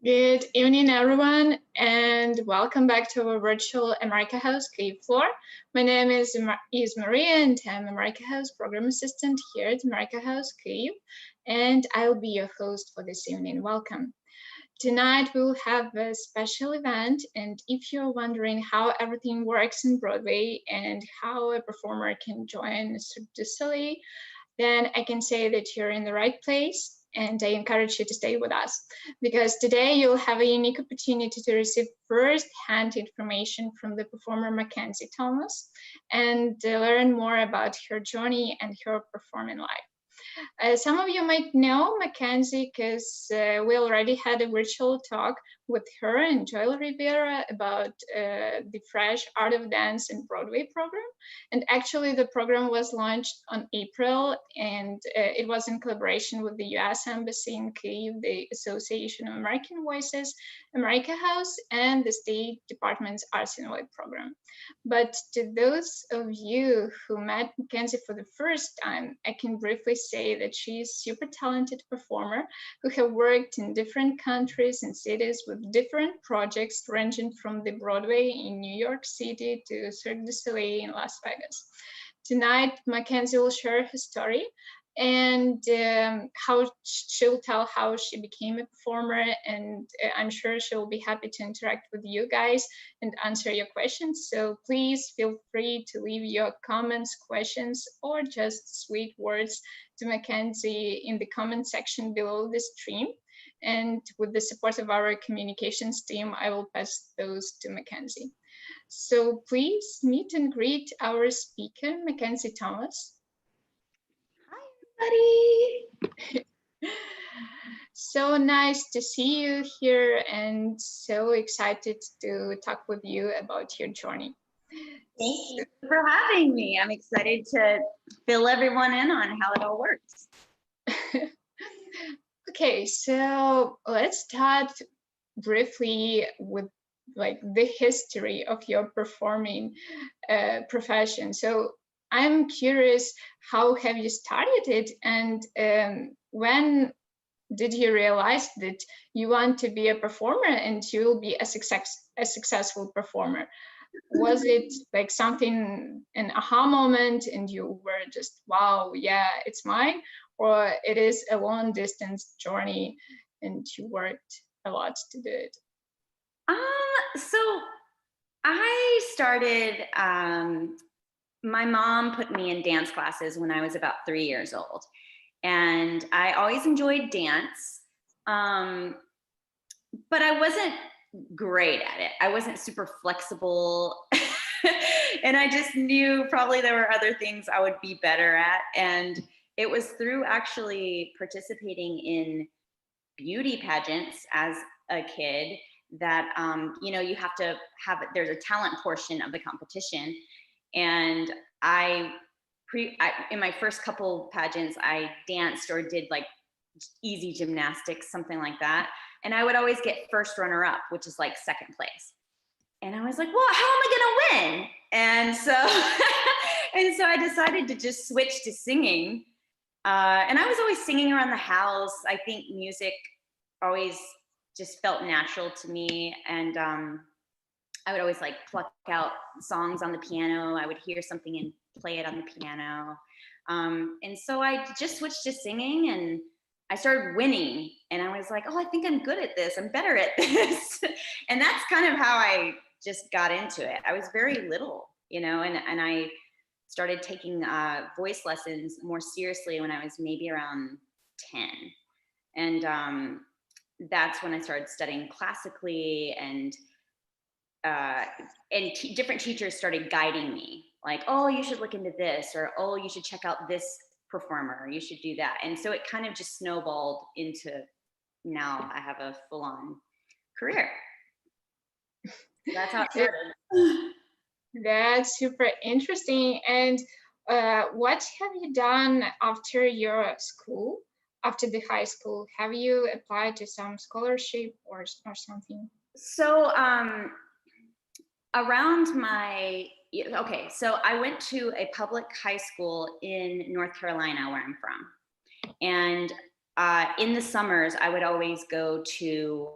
Good evening, everyone, and welcome back to our virtual America House Kyiv floor. My name is Maria, and I'm America House Program Assistant here at America House Kyiv, and I'll be your host for this evening. Welcome. Tonight we'll have a special event, and if you're wondering how everything works in Broadway and how a performer can join Cirque du Soleil, then I can say that you're in the right place, and I encourage you to stay with us, because today you'll have a unique opportunity to receive first-hand information from the performer Mackenzie Thomas and learn more about her journey and her performing life. Some of you might know Mackenzie because we already had a virtual talk with her and Joel Rivera about the Fresh Art of Dance and Broadway program. And actually the program was launched on April, and it was in collaboration with the US Embassy in Kyiv, the Association of American Voices, America House, and the State Department's Arts and Envoy program. But to those of you who met Mackenzie for the first time, I can briefly say that she is a super talented performer who have worked in different countries and cities with different projects ranging from the Broadway in New York City to Cirque du Soleil in Las Vegas. Tonight, Mackenzie will share her story and how she'll tell how she became a performer, and I'm sure she'll be happy to interact with you guys and answer your questions. So please feel free to leave your comments, questions, or just sweet words to Mackenzie in the comment section below the stream. And with the support of our communications team, I will pass those to Mackenzie. So please meet and greet our speaker, Mackenzie Thomas. Buddy. So nice to see you here and so excited to talk with you about your journey. Thank you for having me. I'm excited to fill everyone in on how it all works. Okay, so let's start briefly with like the history of your performing profession. So I'm curious, how have you started it, and when did you realize that you want to be a performer and you will be a successful performer? Was it like something, an aha moment, and you were just, wow, yeah, it's mine? Or it is a long distance journey and you worked a lot to do it? So I started, my mom put me in dance classes when I was about 3 years old. And I always enjoyed dance, but I wasn't great at it. I wasn't super flexible. And I just knew probably there were other things I would be better at. And it was through actually participating in beauty pageants as a kid that, you know, you have to have, there's a talent portion of the competition. And in my first couple pageants, I danced or did like easy gymnastics, something like that. And I would always get first runner up, which is like second place. And I was like, well, how am I gonna win? And so, and so I decided to just switch to singing. And I was always singing around the house. I think music always just felt natural to me. And I would always like pluck out songs on the piano. I would hear something and play it on the piano. And so I just switched to singing, and I started winning. And I was like, oh, I think I'm good at this. I'm better at this. And that's kind of how I just got into it. I was very little, you know, and I started taking voice lessons more seriously when I was maybe around 10. And that's when I started studying classically, and different teachers started guiding me, like, oh, you should look into this, or oh, you should check out this performer, you should do that. And so it kind of just snowballed into now I have a full-on career. That's how it started. That's super interesting. And what have you done after your school, after the high school? Have you applied to some scholarship or something? So around my, okay, so I went to a public high school in North Carolina, where I'm from. And in the summers, I would always go to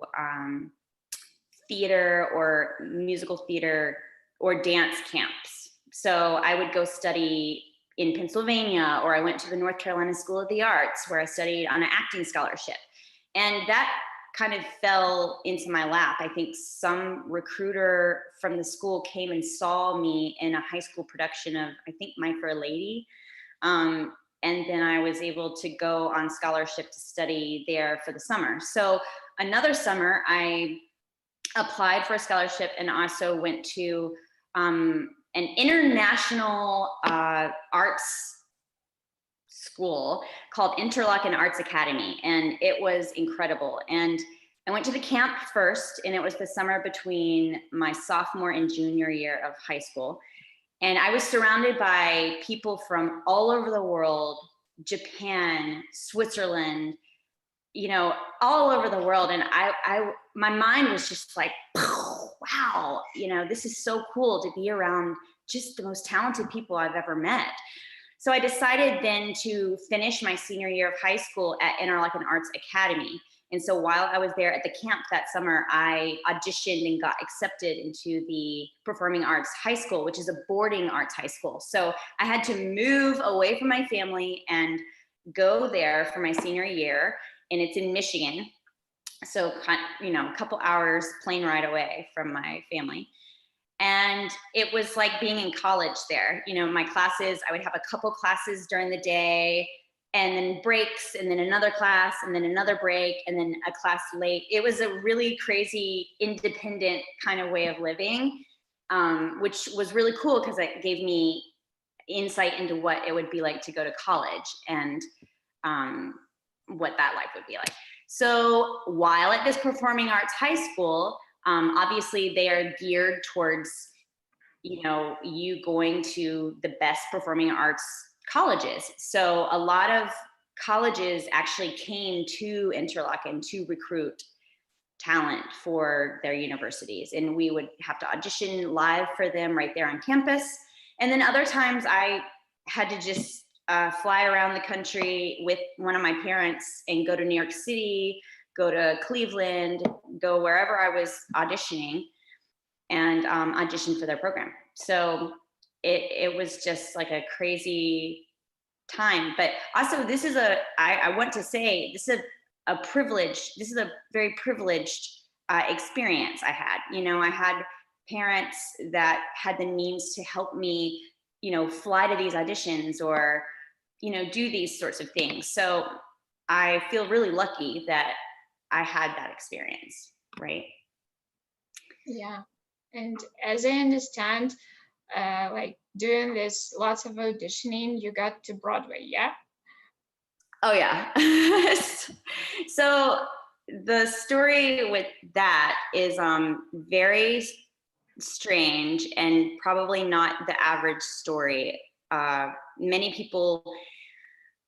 theater or musical theater or dance camps. So I would go study in Pennsylvania, or I went to the North Carolina School of the Arts where I studied on an acting scholarship. And that kind of fell into my lap. I think some recruiter from the school came and saw me in a high school production of, I think, My Fair Lady. And then I was able to go on scholarship to study there for the summer. So another summer, I applied for a scholarship and also went to an international arts school called Interlochen Arts Academy, and it was incredible. And I went to the camp first, and it was the summer between my sophomore and junior year of high school. And I was surrounded by people from all over the world, Japan, Switzerland, you know, all over the world. And my mind was just like, wow, you know, this is so cool to be around just the most talented people I've ever met. So I decided then to finish my senior year of high school at Interlochen Arts Academy. And so while I was there at the camp that summer, I auditioned and got accepted into the Performing Arts High School, which is a boarding arts high school. So I had to move away from my family and go there for my senior year, and it's in Michigan. So, you know, a couple hours plane ride away from my family. And it was like being in college there. You know, my classes, I would have a couple classes during the day, and then breaks, and then another class, and then another break, and then a class late. It was a really crazy, independent kind of way of living, which was really cool because it gave me insight into what it would be like to go to college and what that life would be like. So while at this performing arts high school, obviously they are geared towards, you know, you going to the best performing arts colleges. So a lot of colleges actually came to Interlochen to recruit talent for their universities. And we would have to audition live for them right there on campus. And then other times I had to just fly around the country with one of my parents and go to New York City, go to Cleveland, go wherever I was auditioning, and audition for their program. So it was just like a crazy time. But also this is I want to say, this is a privilege. This is a very privileged experience I had. You know, I had parents that had the means to help me, you know, fly to these auditions or, you know, do these sorts of things. So I feel really lucky that I had that experience, right? Yeah, and as I understand, like doing this lots of auditioning, you got to Broadway, yeah? Oh yeah. So the story with that is very strange and probably not the average story. Many people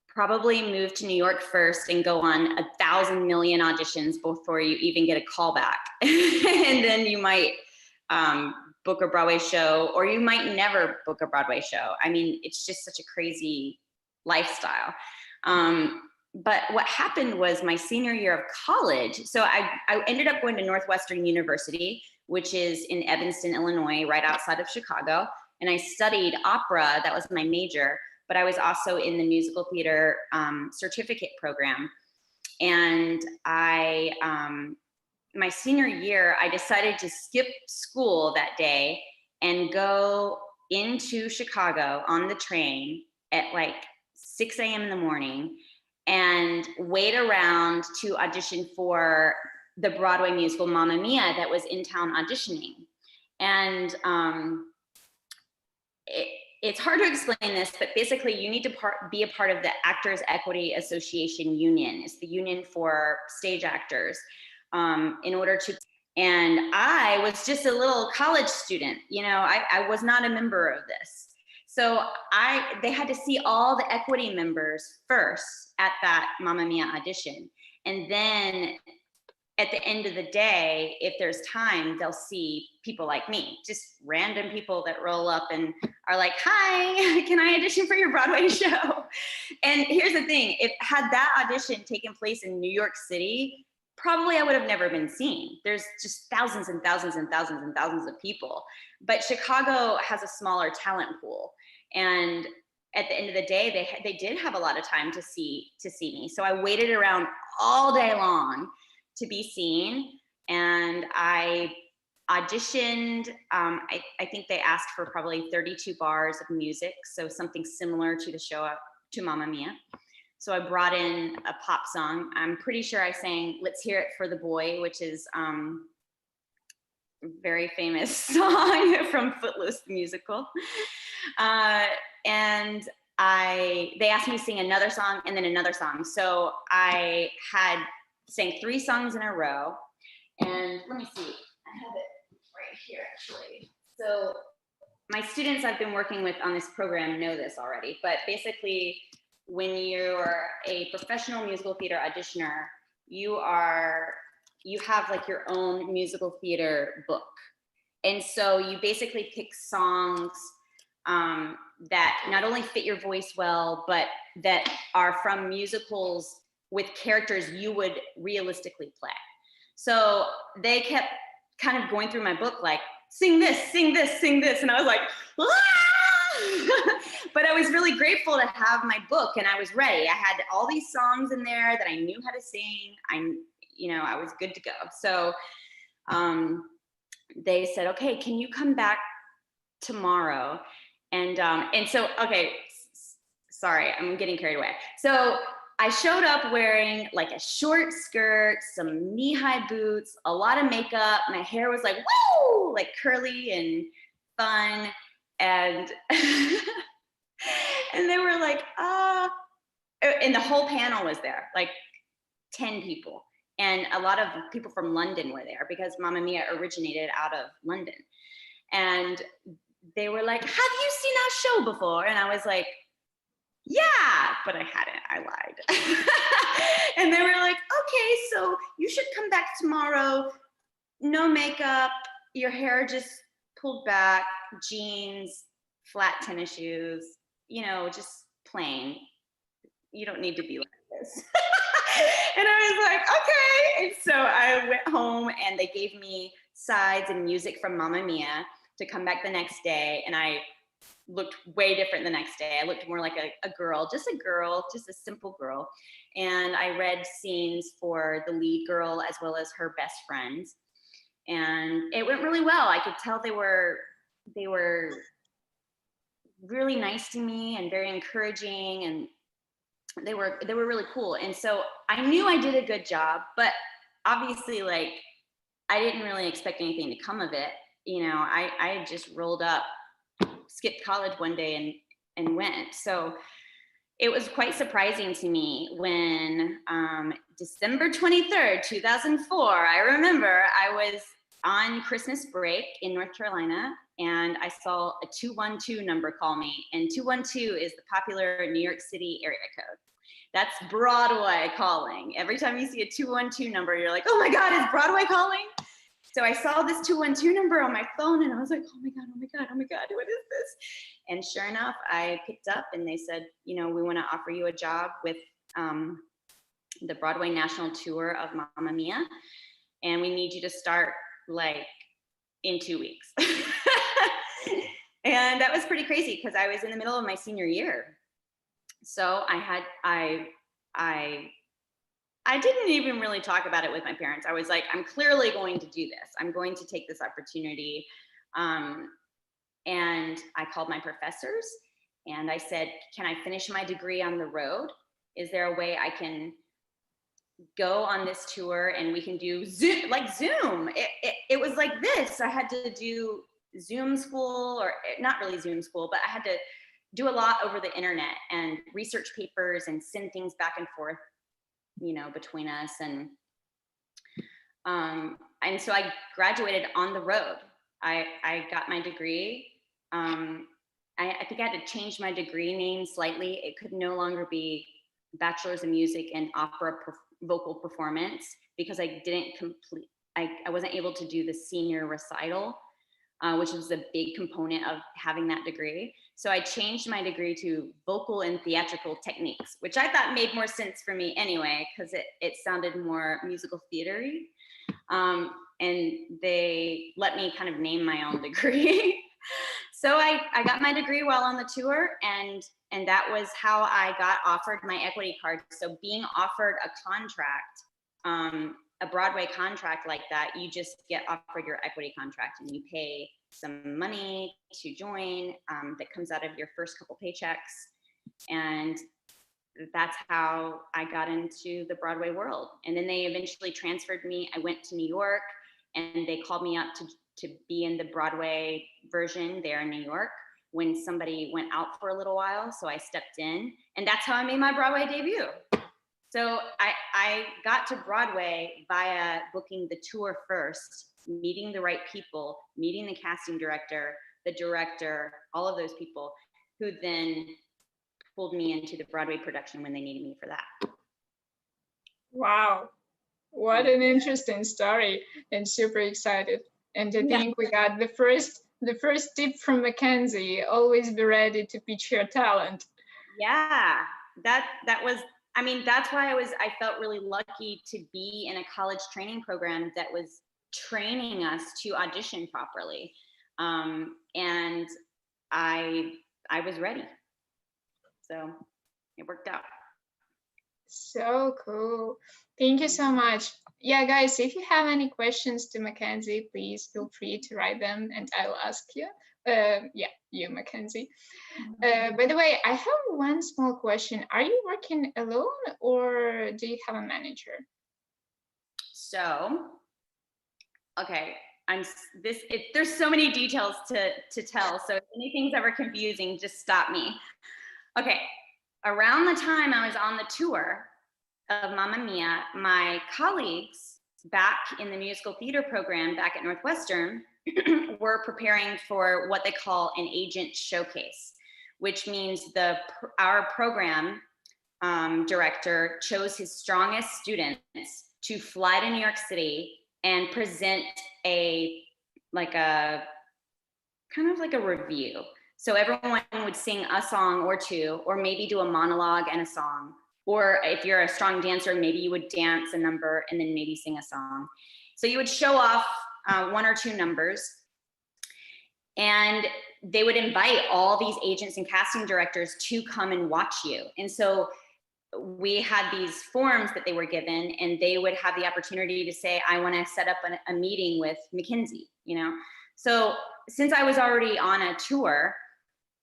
probably move to New York first and go on 1,000 million auditions before you even get a call back. And then you might book a Broadway show, or you might never book a Broadway show. I mean, it's just such a crazy lifestyle. But what happened was my senior year of college, so I ended up going to Northwestern University, which is in Evanston, Illinois, right outside of Chicago. And I studied opera, that was my major, but I was also in the musical theater certificate program. And my senior year, I decided to skip school that day and go into Chicago on the train at like 6 a.m. in the morning and wait around to audition for the Broadway musical Mamma Mia that was in town auditioning. And it's hard to explain this, but basically you need to be a part of the Actors Equity Association Union. It's the union for stage actors in order to, and I was just a little college student, you know, I was not a member of this. So they had to see all the equity members first at that Mamma Mia audition. And then at the end of the day, if there's time, they'll see people like me, just random people that roll up and are like, hi, can I audition for your Broadway show? And here's the thing, had that audition taken place in New York City, probably I would have never been seen. There's just thousands and thousands and thousands and thousands of people. But Chicago has a smaller talent pool. And at the end of the day, they did have a lot of time to see me. So I waited around all day long to be seen, and I auditioned. I think they asked for probably 32 bars of music, so something similar to the show, to Mamma Mia. So I brought in a pop song. I'm pretty sure I sang "Let's Hear It for the Boy," which is a very famous song from Footloose the musical. And they asked me to sing another song and then another song. So I sang 3 songs in a row. And let me see, I have it right here actually. So my students I've been working with on this program know this already, but basically when you're a professional musical theater auditioner, you have like your own musical theater book. And so you basically pick songs that not only fit your voice well, but that are from musicals with characters you would realistically play. So they kept kind of going through my book like, sing this, sing this, sing this. And I was like, ah! But I was really grateful to have my book, and I was ready. I had all these songs in there that I knew how to sing. I was good to go. So they said, okay, can you come back tomorrow? And so, okay, sorry, I'm getting carried away. So I showed up wearing like a short skirt, some knee-high boots, a lot of makeup. My hair was like, woo, like curly and fun. And, and they were like, and the whole panel was there, like 10 people. And a lot of people from London were there because Mamma Mia originated out of London. And they were like, have you seen our show before? And I was like, yeah, but I hadn't, I lied. And they were like, okay, so you should come back tomorrow, no makeup, your hair just pulled back, jeans, flat tennis shoes, just plain. You don't need to be like this. And I was like, okay. And so I went home and they gave me sides and music from Mamma Mia to come back the next day. And I looked way different the next day. I looked more like a girl, just a simple girl. And I read scenes for the lead girl as well as her best friends. And it went really well. I could tell they were really nice to me and very encouraging, and they were really cool. And so I knew I did a good job, but obviously like I didn't really expect anything to come of it. I just rolled up, skipped college one day and went. So it was quite surprising to me when December 23rd, 2004, I remember I was on Christmas break in North Carolina, and I saw a 212 number call me. And 212 is the popular New York City area code. That's Broadway calling. Every time you see a 212 number, you're like, oh my God, is Broadway calling? So I saw this 212 number on my phone, and I was like, oh my God, oh my God, oh my God, what is this? And sure enough, I picked up and they said, we want to offer you a job with the Broadway national tour of Mamma Mia. And we need you to start like in 2 weeks. And that was pretty crazy because I was in the middle of my senior year. So I didn't even really talk about it with my parents. I was like, I'm clearly going to do this. I'm going to take this opportunity. And I called my professors and I said, can I finish my degree on the road? Is there a way I can go on this tour and we can do Zoom, like Zoom? It was like this. I had to do Zoom school, or not really Zoom school, but I had to do a lot over the internet and research papers and send things back and forth, between us. And so I graduated on the road. I got my degree. I think I had to change my degree name slightly. It could no longer be Bachelor's in Music and Opera Vocal Performance, because I didn't complete, I wasn't able to do the senior recital, which was a big component of having that degree. So I changed my degree to vocal and theatrical techniques, which I thought made more sense for me anyway, because it sounded more musical theater-y. And they let me kind of name my own degree. So I got my degree while on the tour, and that was how I got offered my equity card. So being offered a contract, a Broadway contract like that, you just get offered your equity contract, and you pay some money to join that comes out of your first couple paychecks. And that's how I got into the Broadway world. And then they eventually transferred me. I went to New York, and they called me up to be in the Broadway version there in New York when somebody went out for a little while. So I stepped in, and that's how I made my Broadway debut. So I got to Broadway via booking the tour first, meeting the right people, meeting the casting director, the director, all of those people, who then pulled me into the Broadway production when they needed me for that. Wow, what an interesting story, and super excited. And I think we got the first tip from Mackenzie: always be ready to pitch your talent. Yeah, that was, I mean, that's why I felt really lucky to be in a college training program that was training us to audition properly. And I was ready. So it worked out. So cool. Thank you so much. Yeah, guys, if you have any questions to Mackenzie, please feel free to write them and I'll ask you. You, Mackenzie. By the way, I have one small question. Are you working alone or do you have a manager? So, okay, there's so many details to tell. So if anything's ever confusing, just stop me. Okay, around the time I was on the tour of Mamma Mia, my colleagues back in the musical theater program back at Northwestern were preparing for what they call an agent showcase, which means our program director chose his strongest students to fly to New York City and present a kind of like a review. So everyone would sing a song or two, or maybe do a monologue and a song. Or if you're a strong dancer, maybe you would dance a number and then maybe sing a song. So you would show off one or two numbers, and they would invite all these agents and casting directors to come and watch you. And so we had these forms that they were given, and they would have the opportunity to say, I want to set up a meeting with Mackenzie, you know? So since I was already on a tour,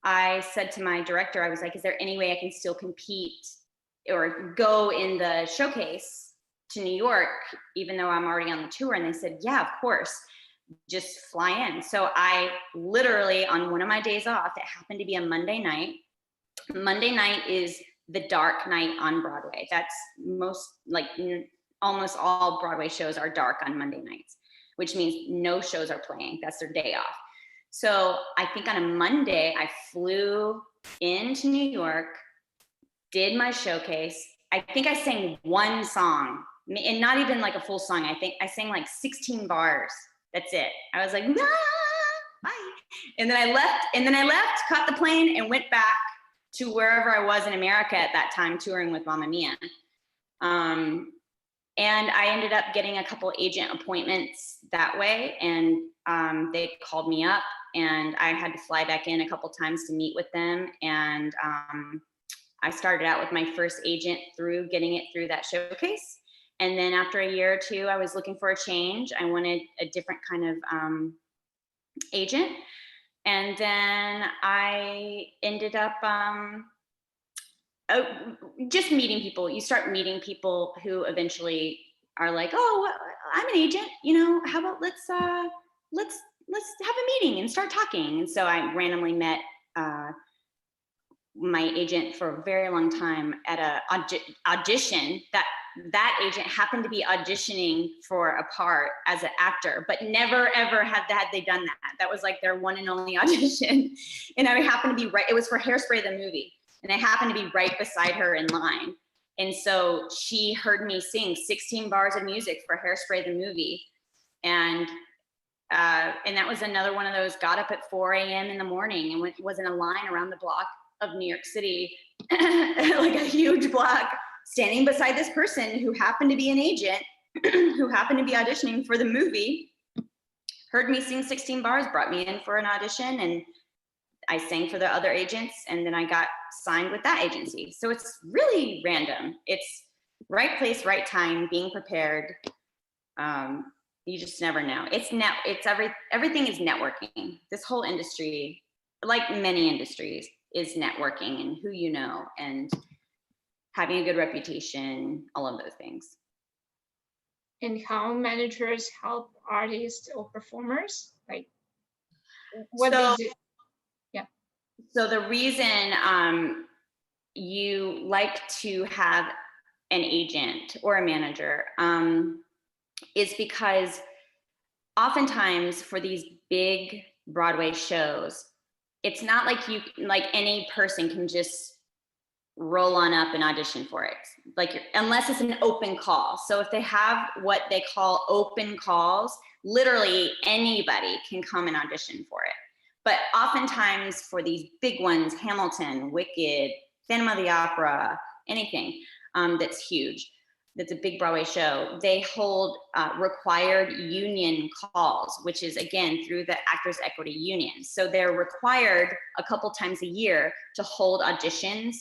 I said to my director, I was like, is there any way I can still compete or go in the showcase to New York, even though I'm already on the tour? And they said, yeah, of course, just fly in. So I literally, on one of my days off, it happened to be a Monday night. Monday night is the dark night on Broadway. That's almost all Broadway shows are dark on Monday nights, which means no shows are playing. That's their day off. So I think on a Monday, I flew into New York, did my showcase. I think I sang one song, and not even like a full song. I think I sang like 16 bars. That's it. I was like, nah, bye. And then I left, caught the plane, and went back to wherever I was in America at that time, touring with Mamma Mia. And I ended up getting a couple agent appointments that way, and they called me up, and I had to fly back in a couple times to meet with them. And I started out with my first agent through getting it through that showcase. And then after a year or two, I was looking for a change. I wanted a different kind of agent. And then I ended up just meeting people. You start meeting people who eventually are like, oh, I'm an agent, you know, how about let's have a meeting and start talking. And so I randomly met my agent for a very long time at a audition. That agent happened to be auditioning for a part as an actor, but never ever had they done that. That was like their one and only audition. And I happened to be right, it was for Hairspray the movie. And I happened to be right beside her in line. And so she heard me sing 16 bars of music for Hairspray the movie. And that was another one of those, got up at 4 a.m. in the morning and was in a line around the block of New York City, like a huge block, standing beside this person who happened to be an agent, who happened to be auditioning for the movie, heard me sing 16 bars, brought me in for an audition, and I sang for the other agents, and then I got signed with that agency. So it's really random. It's right place, right time, being prepared. You just never know. Everything is networking. This whole industry, like many industries, is networking and who you know and having a good reputation, all of those things. And how managers help artists or performers? Like, what they do? Yeah. So the reason you like to have an agent or a manager is because oftentimes for these big Broadway shows, it's not like any person can just roll on up and audition for it, unless it's an open call. So if they have what they call open calls, literally anybody can come and audition for it. But oftentimes for these big ones, Hamilton, Wicked, Phantom of the Opera, anything that's huge, that's a big Broadway show, they hold required union calls, which is again through the Actors Equity Union. So they're required a couple times a year to hold auditions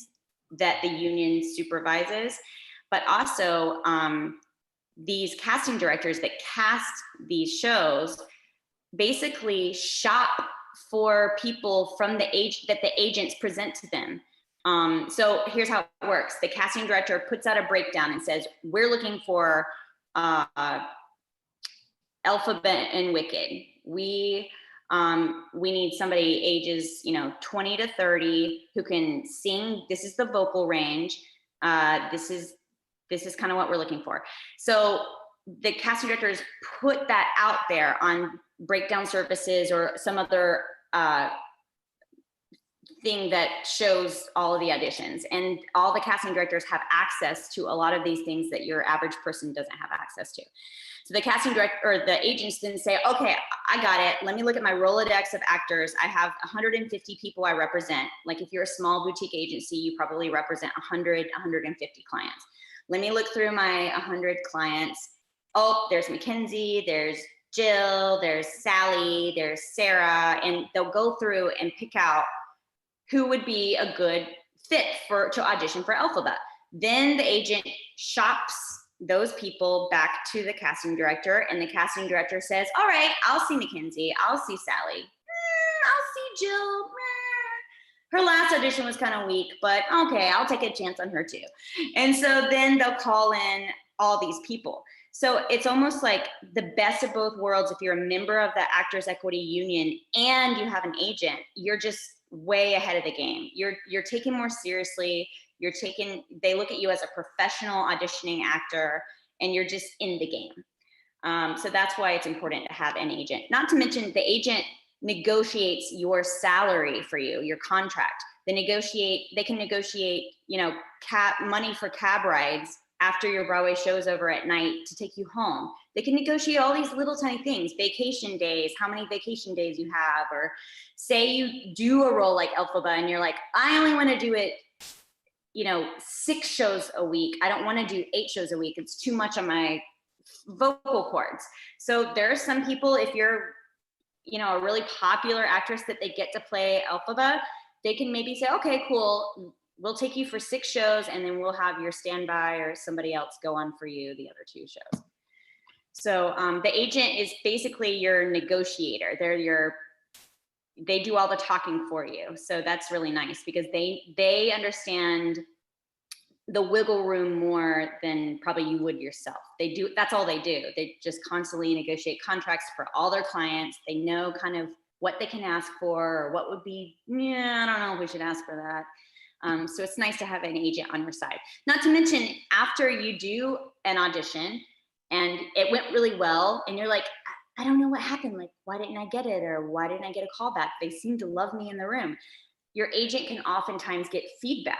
that the union supervises, but also these casting directors that cast these shows basically shop for people from the age that the agents present to them. So here's how it works. The casting director puts out a breakdown and says, we're looking for Elphaba and Wicked. We need somebody ages 20 to 30 who can sing. This is the vocal range. This is kind of what we're looking for. So the casting directors put that out there on breakdown services or some other thing that shows all of the auditions, and all the casting directors have access to a lot of these things that your average person doesn't have access to. So the casting director or the agents didn't say, okay, I got it. Let me look at my Rolodex of actors. I have 150 people I represent. Like if you're a small boutique agency, you probably represent 100, 150 clients. Let me look through my 100 clients. Oh, there's Mackenzie, there's Jill, there's Sally, there's Sarah, and they'll go through and pick out who would be a good fit to audition for Elphaba. Then the agent shops those people back to the casting director, and the casting director says, all right, I'll see Mackenzie, I'll see Sally, I'll see Jill. Her last audition was kind of weak, but okay, I'll take a chance on her too. And so then they'll call in all these people. So it's almost like the best of both worlds. If you're a member of the Actors Equity Union and you have an agent, you're just way ahead of the game. You're taken more seriously. They look at you as a professional auditioning actor, and you're just in the game. So that's why it's important to have an agent. Not to mention the agent negotiates your salary for you, your contract. They can negotiate, money for cab rides after your Broadway show's over at night to take you home. They can negotiate all these little tiny things, vacation days, how many vacation days you have, or say you do a role like Elphaba and you're like, I only want to do it, 6 shows a week. I don't want to do 8 shows a week. It's too much on my vocal cords. So there are some people, if you're, a really popular actress that they get to play Elphaba, they can maybe say, okay, cool. We'll take you for 6 shows, and then we'll have your standby or somebody else go on for you the other 2 shows. So the agent is basically your negotiator. They do all the talking for you. So that's really nice because they understand the wiggle room more than probably you would yourself. That's all they do. They just constantly negotiate contracts for all their clients. They know kind of what they can ask for, or what would be, I don't know if we should ask for that. So it's nice to have an agent on your side. Not to mention, after you do an audition and it went really well, and you're like, I don't know what happened. Like, why didn't I get it? Or why didn't I get a call back? They seem to love me in the room. Your agent can oftentimes get feedback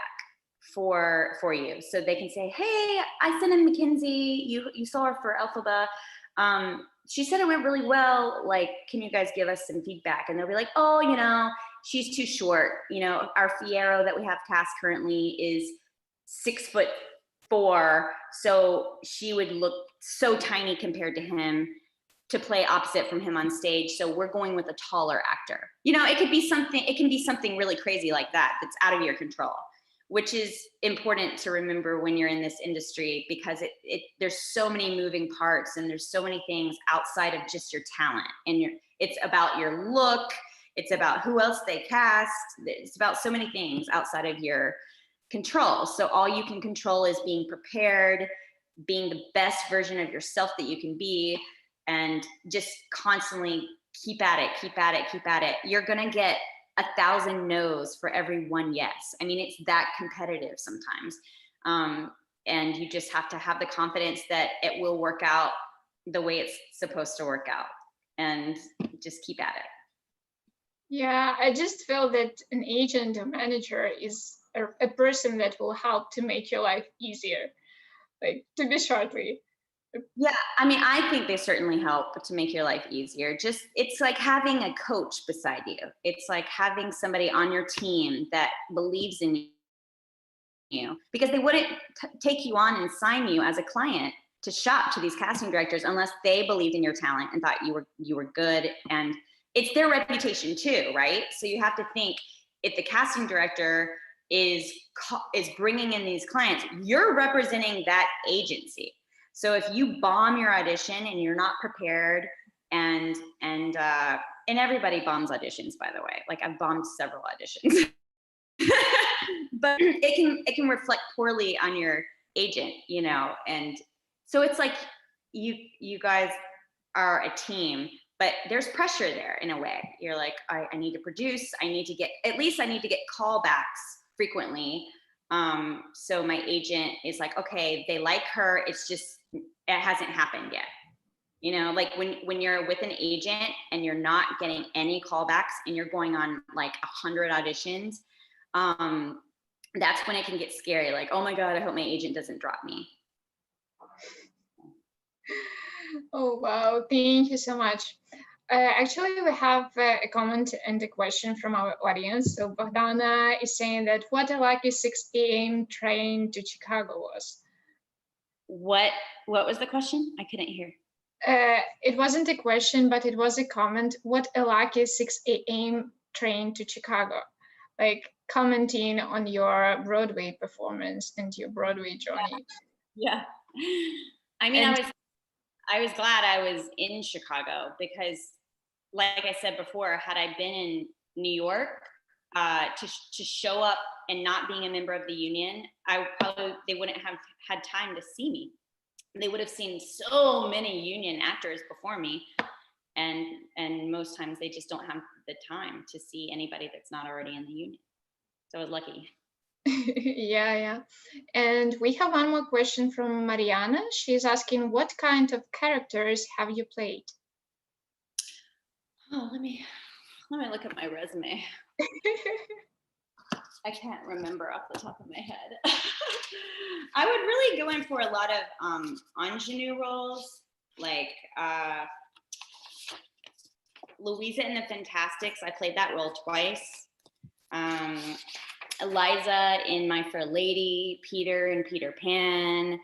for you. So they can say, hey, I sent in Mackenzie, you saw her for Elphaba. She said it went really well. Like, can you guys give us some feedback? And they'll be like, oh, you know, she's too short. You know, our Fierro that we have cast currently is 6'4", so she would look so tiny compared to him to play opposite from him on stage. So we're going with a taller actor. You know, it can be something really crazy like that that's out of your control, which is important to remember when you're in this industry, because there's so many moving parts and there's so many things outside of just your talent. And it's about your look, it's about who else they cast, it's about so many things outside of your control. So all you can control is being prepared, being the best version of yourself that you can be, and just constantly keep at it, keep at it, keep at it. You're gonna get 1,000 no's for every one yes. I mean, it's that competitive sometimes. And you just have to have the confidence that it will work out the way it's supposed to work out, and just keep at it. Yeah, I just feel that an agent or manager is a person that will help to make your life easier, like, to be shortly. Yeah, I mean, I think they certainly help to make your life easier. Just, it's like having a coach beside you. It's like having somebody on your team that believes in you, because they wouldn't take you on and sign you as a client to shop to these casting directors unless they believed in your talent and thought you were good. And it's their reputation too, right? So you have to think, if the casting director is bringing in these clients, you're representing that agency. So if you bomb your audition and you're not prepared, and everybody bombs auditions, by the way. Like, I've bombed several auditions, but it can reflect poorly on your agent, you know. And so it's like you guys are a team, but there's pressure there in a way. You're like, I need to produce. I need to get callbacks frequently. So my agent is like, okay, they like her. It's just, it hasn't happened yet. You know, like when you're with an agent and you're not getting any callbacks and you're going on like 100 auditions, that's when it can get scary. Like, oh my God, I hope my agent doesn't drop me. Oh, wow. Thank you so much. Actually, we have a comment and a question from our audience. So Bogdana is saying that what a lucky 6 a.m. train to Chicago was. What was the question? I couldn't hear. It wasn't a question, but it was a comment. What a lucky 6 a.m. train to Chicago. Like, commenting on your Broadway performance and your Broadway journey. Yeah. I mean, I was glad I was in Chicago, because like I said before, had I been in New York, to show up and not being a member of the union, they wouldn't have had time to see me. They would have seen so many union actors before me, and most times they just don't have the time to see anybody that's not already in the union. So I was lucky. Yeah. And we have one more question from Mariana. She's asking, what kind of characters have you played? Oh, let me look at my resume. I can't remember off the top of my head. I would really go in for a lot of ingenue roles, like Louisa in the Fantastics. I played that role twice. Eliza in My Fair Lady, Peter in Peter Pan.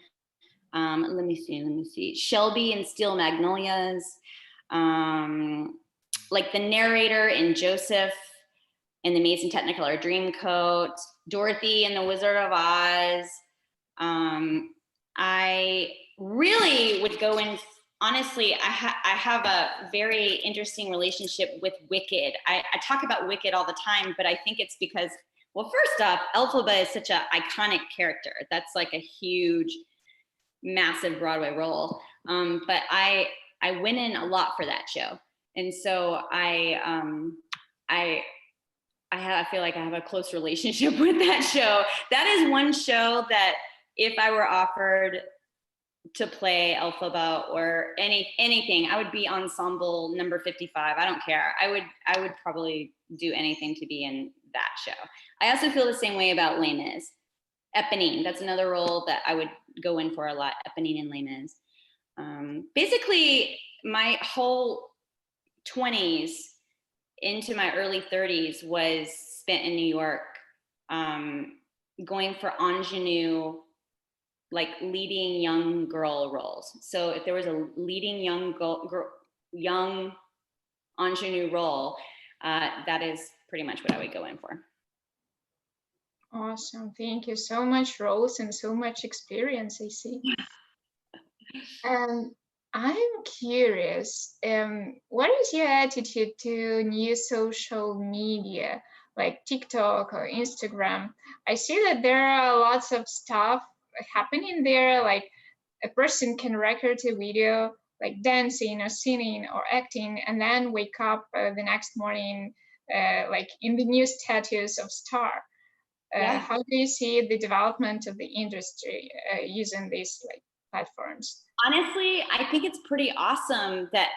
Let me see. Shelby in Steel Magnolias. Like the narrator in Joseph in The Amazing Technicolor Dreamcoat. Dorothy in The Wizard of Oz. I really would go in. Honestly, I have a very interesting relationship with Wicked. I talk about Wicked all the time, but I think it's because, well, first off, Elphaba is such an iconic character. That's like a huge, massive Broadway role. But I went in a lot for that show. And so I feel like I have a close relationship with that show. That is one show that if I were offered to play Elphaba or anything, I would be ensemble number 55. I don't care. I would probably do anything to be in that show. I also feel the same way about Les Mis. Eponine, that's another role that I would go in for a lot, Eponine in Les Mis. Basically, my whole 20s into my early 30s was spent in New York, going for ingenue, like leading young girl roles. So if there was a leading young ingenue role, that is pretty much what I would go in for. Awesome. Thank you. So much roles and so much experience, I see. I'm curious, what is your attitude to new social media like TikTok or Instagram? I see that there are lots of stuff happening there, like a person can record a video like dancing or singing or acting and then wake up the next morning like in the new status of star. How do you see the development of the industry using these like platforms? Honestly, I think it's pretty awesome that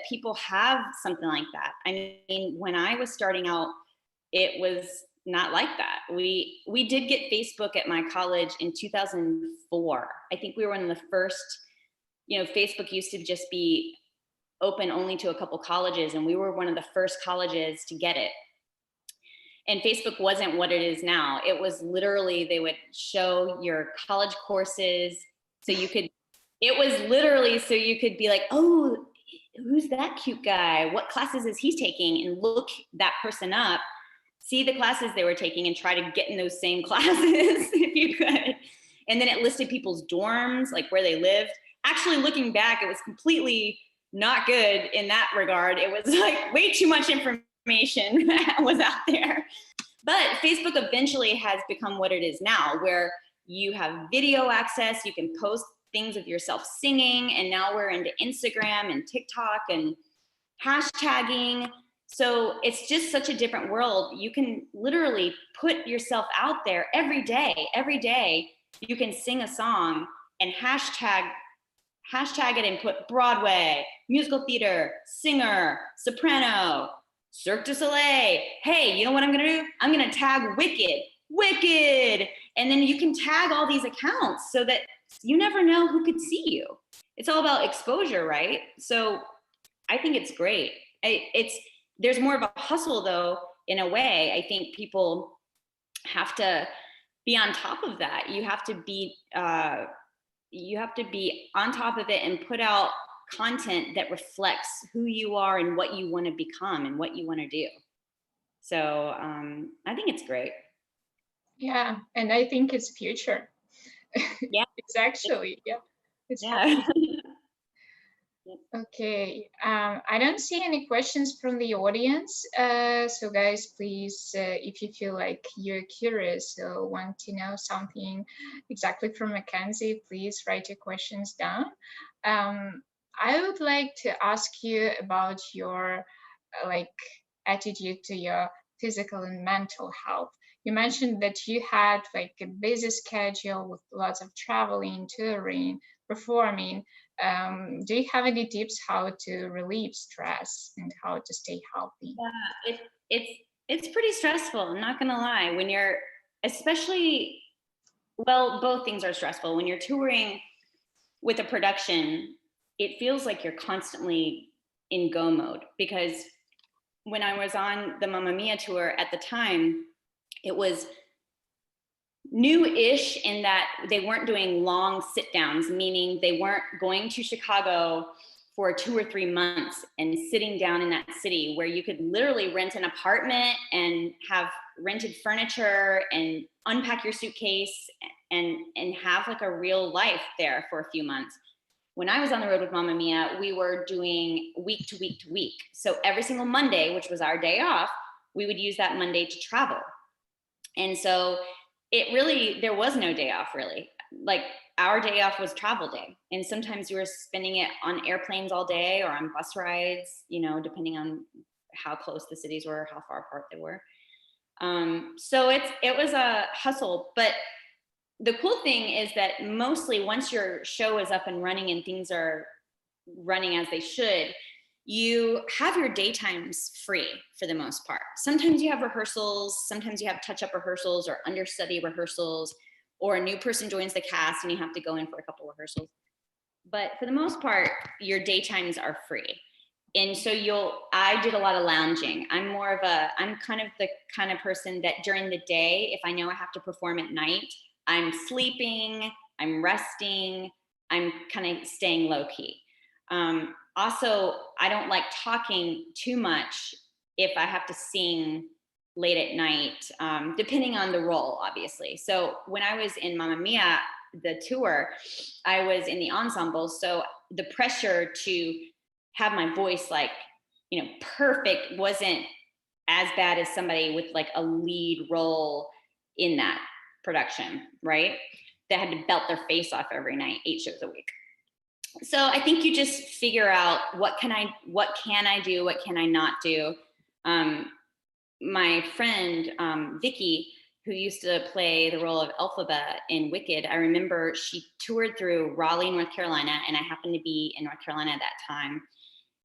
people have something like that. I mean, when I was starting out, it was not like that. We did get Facebook at my college in 2004. I think we were one of the first, Facebook used to just be open only to a couple colleges, and we were one of the first colleges to get it. And Facebook wasn't what it is now. It was literally, they would show your college courses so you could, it was literally so you could be like, oh, who's that cute guy? What classes is he taking? And look that person up, see the classes they were taking and try to get in those same classes if you could. And then it listed people's dorms, like where they lived. Actually, looking back, it was completely not good in that regard. It was like way too much information was out there. But Facebook eventually has become what it is now, where you have video access, you can post things of yourself singing, and now we're into Instagram and TikTok and hashtagging. So it's just such a different world. You can literally put yourself out there every day. Every day you can sing a song and hashtag it and put Broadway, musical theater, singer, soprano, Cirque du Soleil. Hey, you know what I'm gonna do? I'm gonna tag Wicked. And then you can tag all these accounts so that you never know who could see you. It's all about exposure, right? So I think it's great. There's more of a hustle though, in a way. I think people have to be on top of that. You have to be on top of it and put out content that reflects who you are and what you want to become and what you want to do. So I think it's great. Yeah, and I think it's future. Yeah, it's actually, yeah. It's yeah. Okay, I don't see any questions from the audience. So guys, please, if you feel like you're curious or want to know something exactly from Mackenzie, please write your questions down. I would like to ask you about your attitude to your physical and mental health. You mentioned that you had like a busy schedule with lots of traveling, touring, performing. Do you have any tips how to relieve stress and how to stay healthy? Yeah, it's pretty stressful. I'm not gonna lie. When you're, especially, well, both things are stressful. When you're touring with a production, it feels like you're constantly in go mode, because when I was on the Mamma Mia tour at the time, it was new-ish in that they weren't doing long sit-downs, meaning they weren't going to Chicago for 2 or 3 months and sitting down in that city where you could literally rent an apartment and have rented furniture and unpack your suitcase and have like a real life there for a few months. When I was on the road with Mamma Mia, we were doing week to week to week. So every single Monday, which was our day off, we would use that Monday to travel. And so there was no day off really. Like our day off was travel day. And sometimes you were spending it on airplanes all day or on bus rides, depending on how close the cities were, how far apart they were. So it was a hustle, but the cool thing is that mostly once your show is up and running and things are running as they should, you have your daytimes free for the most part. Sometimes you have rehearsals, sometimes you have touch-up rehearsals or understudy rehearsals, or a new person joins the cast and you have to go in for a couple rehearsals. But for the most part, your daytimes are free. And so I did a lot of lounging. I'm kind of the kind of person that during the day, if I know I have to perform at night, I'm sleeping, I'm resting, I'm kind of staying low key. Also, I don't like talking too much if I have to sing late at night, depending on the role, obviously. So when I was in Mamma Mia, the tour, I was in the ensemble. So the pressure to have my voice like, perfect wasn't as bad as somebody with like a lead role in that production, right? That had to belt their face off every night, 8 shows a week. So I think you just figure out what can I do, what can I not do. My friend, Vicky, who used to play the role of Elphaba in Wicked, I remember she toured through Raleigh, North Carolina, and I happened to be in North Carolina at that time.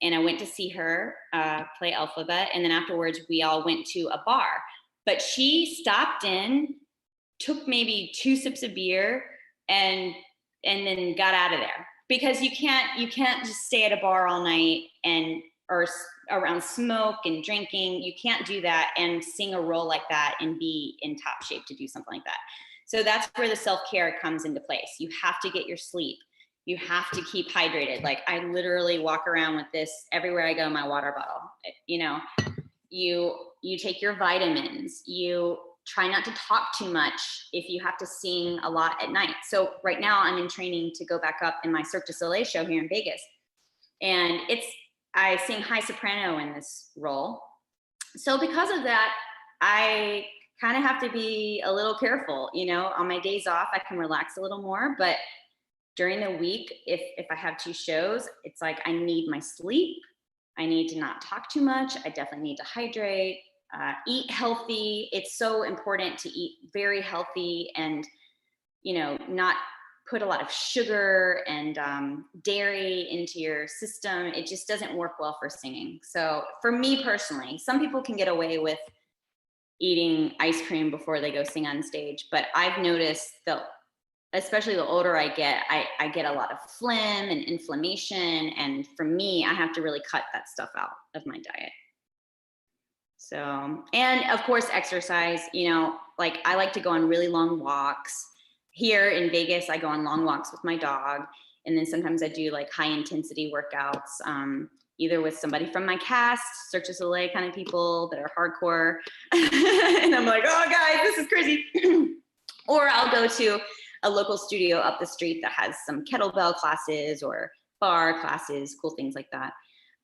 And I went to see her play Elphaba, and then afterwards we all went to a bar. But she stopped in, took maybe 2 sips of beer, and then got out of there. Because you can't just stay at a bar all night or around smoke and drinking. You can't do that and sing a role like that and be in top shape to do something like that. So that's where the self-care comes into place. You have to get your sleep. You have to keep hydrated. Like I literally walk around with this everywhere I go, my water bottle. You take your vitamins. You try not to talk too much if you have to sing a lot at night. So right now I'm in training to go back up in my Cirque du Soleil show here in Vegas. And I sing high soprano in this role. So because of that, I kind of have to be a little careful, on my days off, I can relax a little more, but during the week, if I have 2 shows, it's like, I need my sleep. I need to not talk too much. I definitely need to hydrate, eat healthy. It's so important to eat very healthy and, not put a lot of sugar and dairy into your system. It just doesn't work well for singing. So for me personally, some people can get away with eating ice cream before they go sing on stage, but I've noticed especially the older I get, I get a lot of phlegm and inflammation. And for me, I have to really cut that stuff out of my diet. So, and of course, exercise, like I like to go on really long walks. Here in Vegas, I go on long walks with my dog. And then sometimes I do like high intensity workouts, either with somebody from my cast, Cirque du Soleil kind of people that are hardcore. And I'm like, oh guys, this is crazy. Or I'll go to a local studio up the street that has some kettlebell classes or bar classes, cool things like that.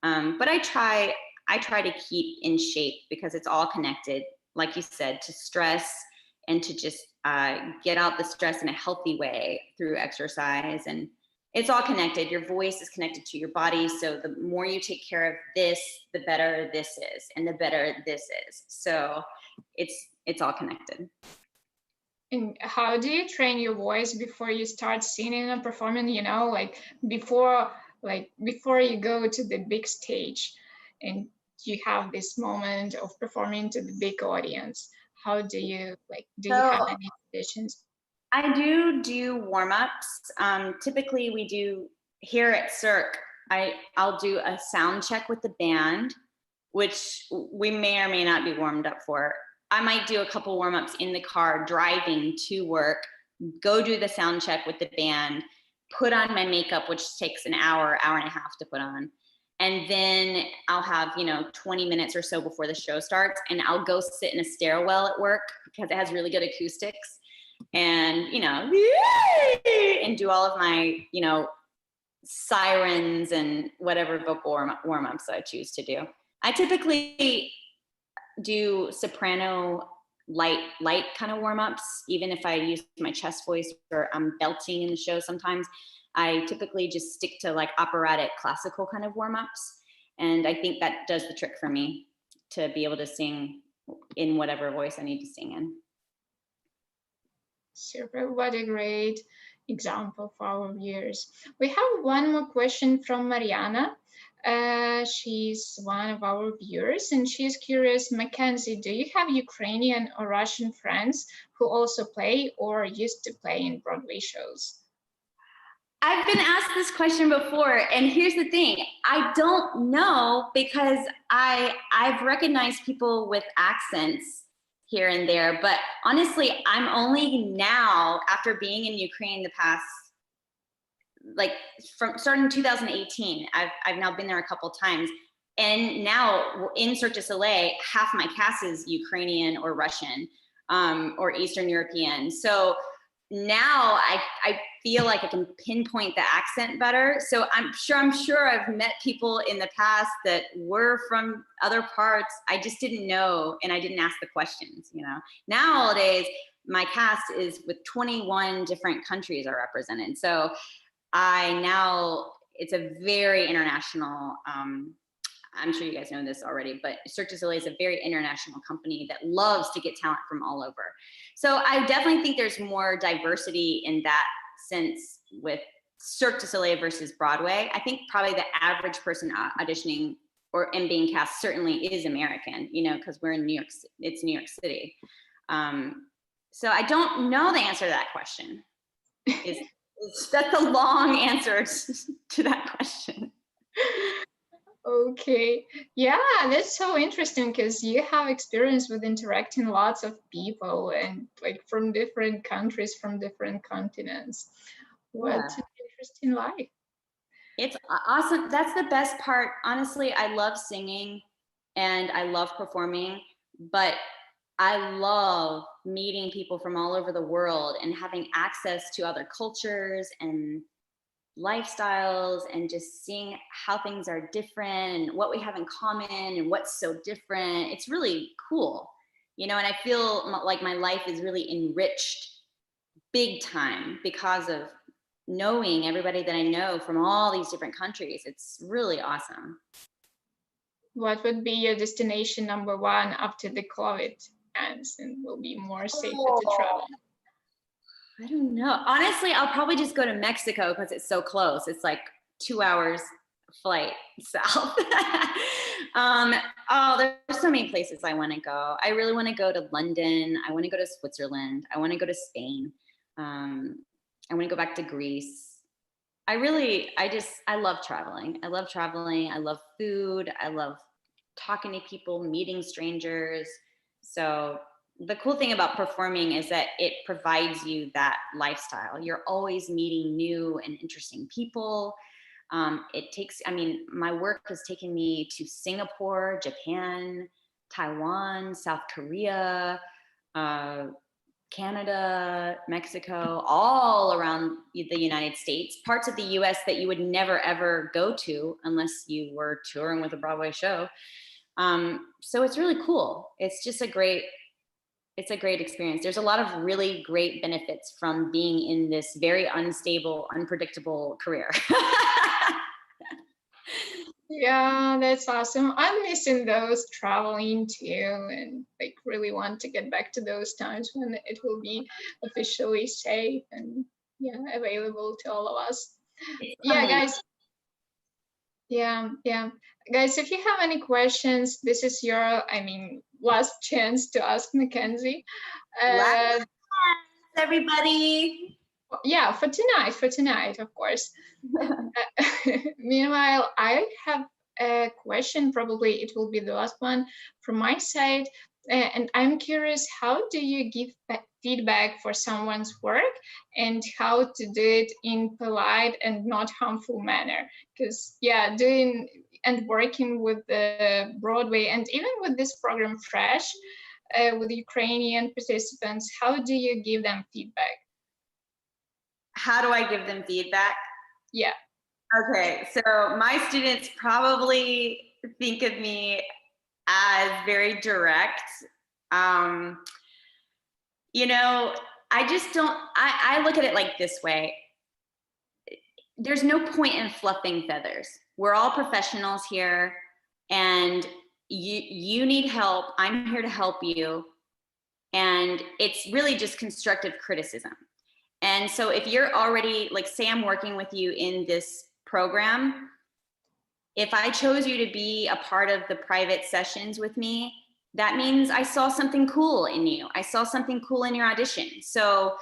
But I try to keep in shape because it's all connected, like you said, to stress and to just get out the stress in a healthy way through exercise. And it's all connected. Your voice is connected to your body. So the more you take care of this, the better this is, and the better this is. So it's all connected. And how do you train your voice before you start singing and performing, like before you go to the big stage and you have this moment of performing to the big audience? How do you you have any traditions? I do warm-ups. Typically we do here at Cirque, I'll do a sound check with the band, which we may or may not be warmed up for. I might do a couple warm-ups in the car driving to work, go do the sound check with the band, put on my makeup, which takes an hour and a half to put on. And then I'll have, 20 minutes or so before the show starts, and I'll go sit in a stairwell at work because it has really good acoustics and, and do all of my, sirens and whatever vocal warm-ups I choose to do. I typically do soprano light kind of warm-ups, even if I use my chest voice or I'm belting in the show sometimes. I typically just stick to like operatic classical kind of warm-ups. And I think that does the trick for me to be able to sing in whatever voice I need to sing in. Super, what a great example for our viewers. We have one more question from Mariana. She's one of our viewers, and she's curious, Mackenzie, do you have Ukrainian or Russian friends who also play or used to play in Broadway shows? I've been asked this question before, and here's the thing. I don't know, because I've recognized people with accents here and there, but honestly, I'm only now, after being in Ukraine the past, like from starting 2018, I've now been there a couple times, and now in Cirque du Soleil, half my cast is Ukrainian or Russian, or Eastern European. So now I feel like I can pinpoint the accent better. So I'm sure I've met people in the past that were from other parts. I just didn't know, and I didn't ask the questions, you know. Nowadays, my cast is with 21 different countries are represented. So it's a very international, I'm sure you guys know this already, but Cirque du Soleil is a very international company that loves to get talent from all over. So I definitely think there's more diversity in that sense with Cirque du Soleil versus Broadway. I think probably the average person auditioning and being cast certainly is American, you know, because we're in New York, it's New York City. So I don't know the answer to that question. That's a long answer to that question. Okay, yeah, that's so interesting because you have experience with interacting lots of people and like from different countries, from different continents. What an interesting life. It's awesome. That's the best part. Honestly, I love singing and I love performing, but I love meeting people from all over the world and having access to other cultures and lifestyles and just seeing how things are different and what we have in common and what's so different. It's really cool, you know, and I feel like my life is really enriched big time because of knowing everybody that I know from all these different countries. It's really awesome. What would be your destination number one after the COVID ends and will be more safer to travel? I don't know. Honestly, I'll probably just go to Mexico because it's so close. It's like 2 hours flight south. There's so many places I want to go. I really want to go to London. I want to go to Switzerland. I want to go to Spain. I want to go back to Greece. I love traveling. I love traveling. I love food. I love talking to people, meeting strangers. So the cool thing about performing is that it provides you that lifestyle. You're always meeting new and interesting people. My work has taken me to Singapore, Japan, Taiwan, South Korea, Canada, Mexico, all around the United States, parts of the US that you would never ever go to unless you were touring with a Broadway show. So it's really cool. It's just a great experience. There's a lot of really great benefits from being in this very unstable, unpredictable career. Yeah, that's awesome. I'm missing those traveling too, and like really want to get back to those times when it will be officially safe and available to all of us. Yeah, guys. Yeah. Guys, if you have any questions, this is your, last chance to ask Mackenzie. Last chance, everybody. Yeah, for tonight, of course. Meanwhile, I have a question, probably it will be the last one from my side. And I'm curious, how do you give feedback for someone's work and how to do it in polite and not harmful manner? Because doing and working with the Broadway and even with this program Fresh, with Ukrainian participants, how do you give them feedback? How do I give them feedback? Yeah. Okay, so my students probably think of me as very direct. I look at it like this way. There's no point in fluffing feathers. We're all professionals here, and you need help. I'm here to help you. And it's really just constructive criticism. And so if you're already, like, say I'm working with you in this program, if I chose you to be a part of the private sessions with me, that means I saw something cool in you. I saw something cool in your audition. So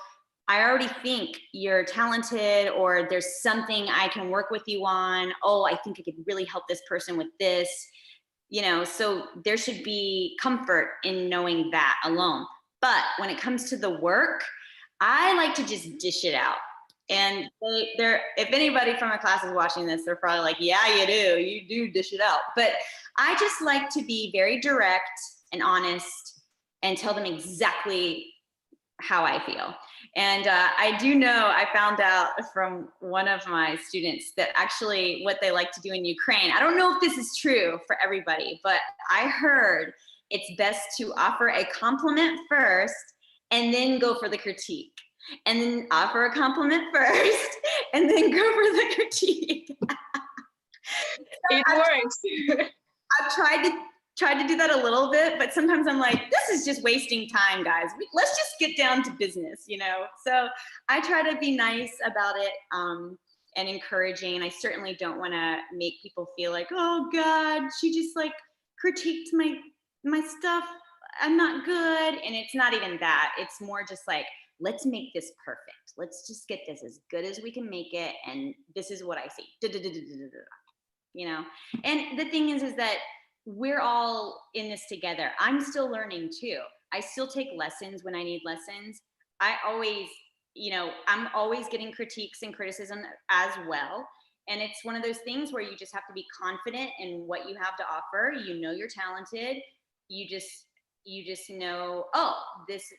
I already think you're talented, or there's something I can work with you on. Oh, I think I could really help this person with this, so there should be comfort in knowing that alone. But when it comes to the work, I like to just dish it out. And if anybody from our class is watching this, they're probably like, yeah, you do dish it out. But I just like to be very direct and honest and tell them exactly how I feel. And I do know, I found out from one of my students that actually what they like to do in Ukraine, I don't know if this is true for everybody, but I heard it's best to offer a compliment first and then go for the critique. And then offer a compliment first and then go for the critique. It works. I've tried to do that a little bit, but sometimes I'm like, this is just wasting time, guys. Let's just get down to business, So I try to be nice about it and encouraging. And I certainly don't want to make people feel like, oh God, she just like critiqued my stuff. I'm not good. And it's not even that. It's more just like, let's make this perfect. Let's just get this as good as we can make it. And this is what I see. And the thing is that we're all in this together. I'm still learning too. I still take lessons when I need lessons. I'm always getting critiques and criticism as well. And it's one of those things where you just have to be confident in what you have to offer. You're talented. You just know, oh, this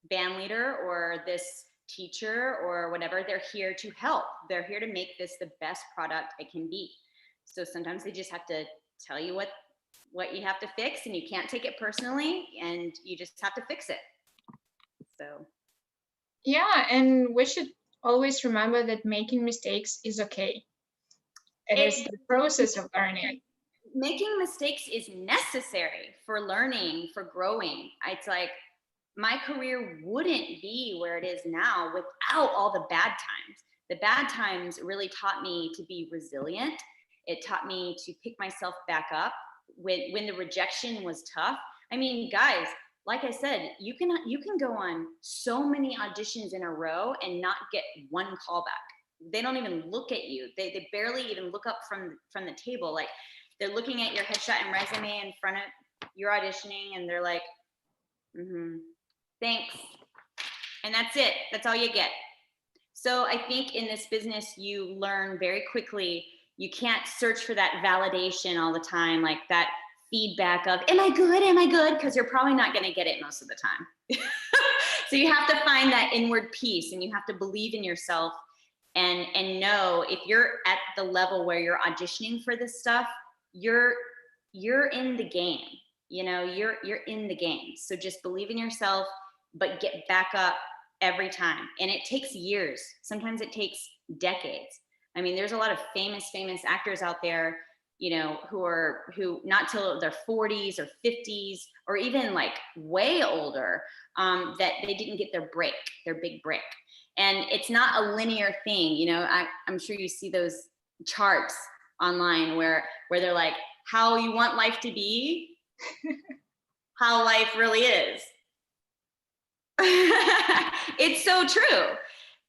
band leader or this teacher or whatever, they're here to help. They're here to make this the best product it can be. So sometimes they just have to tell you what you have to fix, and you can't take it personally, and you just have to fix it. So yeah, and we should always remember that making mistakes is okay. It is the process of learning. Making mistakes is necessary for learning, for growing. It's like, my career wouldn't be where it is now without all the bad times. The bad times really taught me to be resilient. It taught me to pick myself back up when the rejection was tough. I mean, guys, like I said, you can go on so many auditions in a row and not get one callback. They don't even look at you. They barely even look up from the table. Like, they're looking at your headshot and resume in front of your auditioning, and they're like, thanks. And that's it. That's all you get. So I think in this business, you learn very quickly. You can't search for that validation all the time, like that feedback of, am I good? Am I good? Because you're probably not going to get it most of the time. So you have to find that inward peace, and you have to believe in yourself and know if you're at the level where you're auditioning for this stuff, you're in the game. You're in the game. So just believe in yourself, but get back up every time. And it takes years. Sometimes it takes decades. I mean, there's a lot of famous actors out there, who not till their 40s or 50s, or even like way older, that they didn't get their big break. And it's not a linear thing. I'm sure you see those charts online where they're like, how you want life to be, how life really is. It's so true.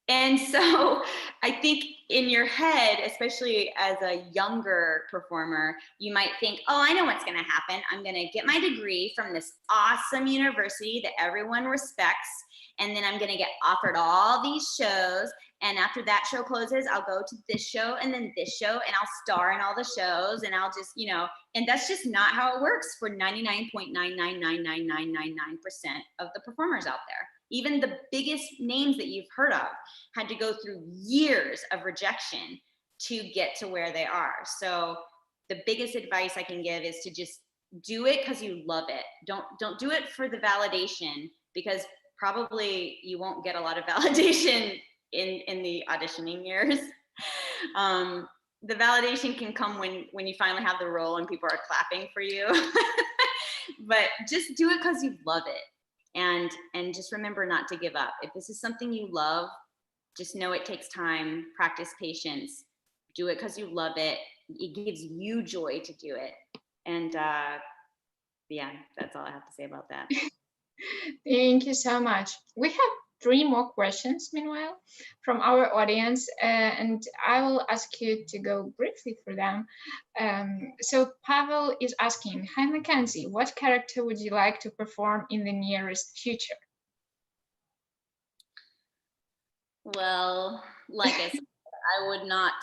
And so I think in your head, especially as a younger performer, you might think, oh, I know what's going to happen. I'm going to get my degree from this awesome university that everyone respects. And then I'm going to get offered all these shows. And after that show closes, I'll go to this show and then this show, and I'll star in all the shows. And I'll just, and that's just not how it works for 99.9999999% of the performers out there. Even the biggest names that you've heard of had to go through years of rejection to get to where they are. So the biggest advice I can give is to just do it because you love it. Don't do it for the validation, because probably you won't get a lot of validation in the auditioning years. The validation can come when you finally have the role and people are clapping for you. But just do it because you love it. And just remember not to give up. If this is something you love, just know it takes time, practice patience, do it because you love it, it gives you joy to do it. And yeah, that's all I have to say about that. Thank you so much. We have 3 more questions, meanwhile, from our audience, and I will ask you to go briefly through them. So Pavel is asking, hi, Mackenzie, what character would you like to perform in the nearest future? Well, like I said, I would not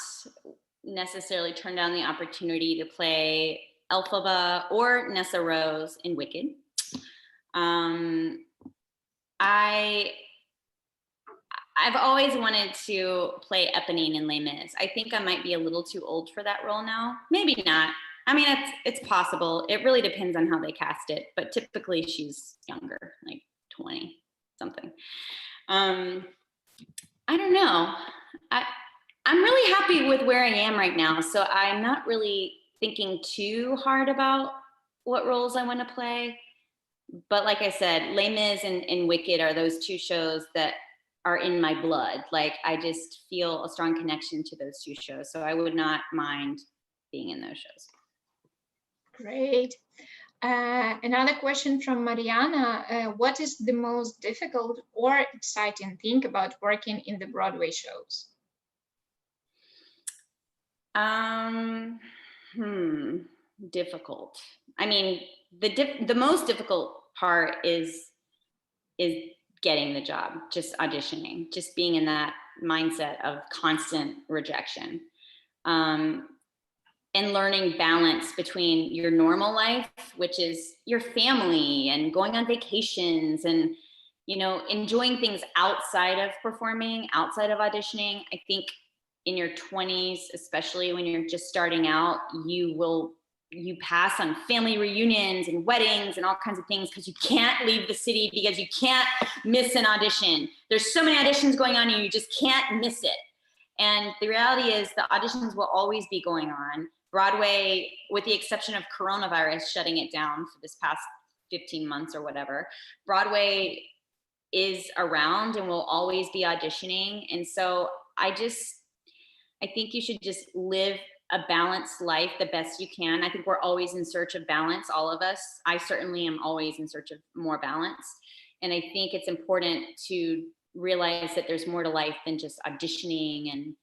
necessarily turn down the opportunity to play Elphaba or Nessa Rose in Wicked. I've always wanted to play Eponine in Les Mis. I think I might be a little too old for that role now. Maybe not. I mean, it's possible. It really depends on how they cast it, but typically she's younger, like 20 something. I don't know. I'm really happy with where I am right now, so I'm not really thinking too hard about what roles I want to play. But like I said, Les Mis and Wicked are those 2 shows that are in my blood. Like, I just feel a strong connection to those 2 shows. So I would not mind being in those shows. Great. Another question from Mariana. What is the most difficult or exciting thing about working in the Broadway shows? Difficult. I mean, the most difficult part is getting the job, just auditioning, just being in that mindset of constant rejection, and learning balance between your normal life, which is your family and going on vacations and, you know, enjoying things outside of performing, outside of auditioning. I think in your 20s, especially when you're just starting out, you pass on family reunions and weddings and all kinds of things because you can't leave the city, because you can't miss an audition. There's so many auditions going on and you just can't miss it. And the reality is the auditions will always be going on. Broadway, with the exception of coronavirus shutting it down for this past 15 months or whatever, Broadway is around and will always be auditioning. And so I think you should just live a balanced life the best you can. I think we're always in search of balance, all of us. I certainly am always in search of more balance. And I think it's important to realize that there's more to life than just auditioning and,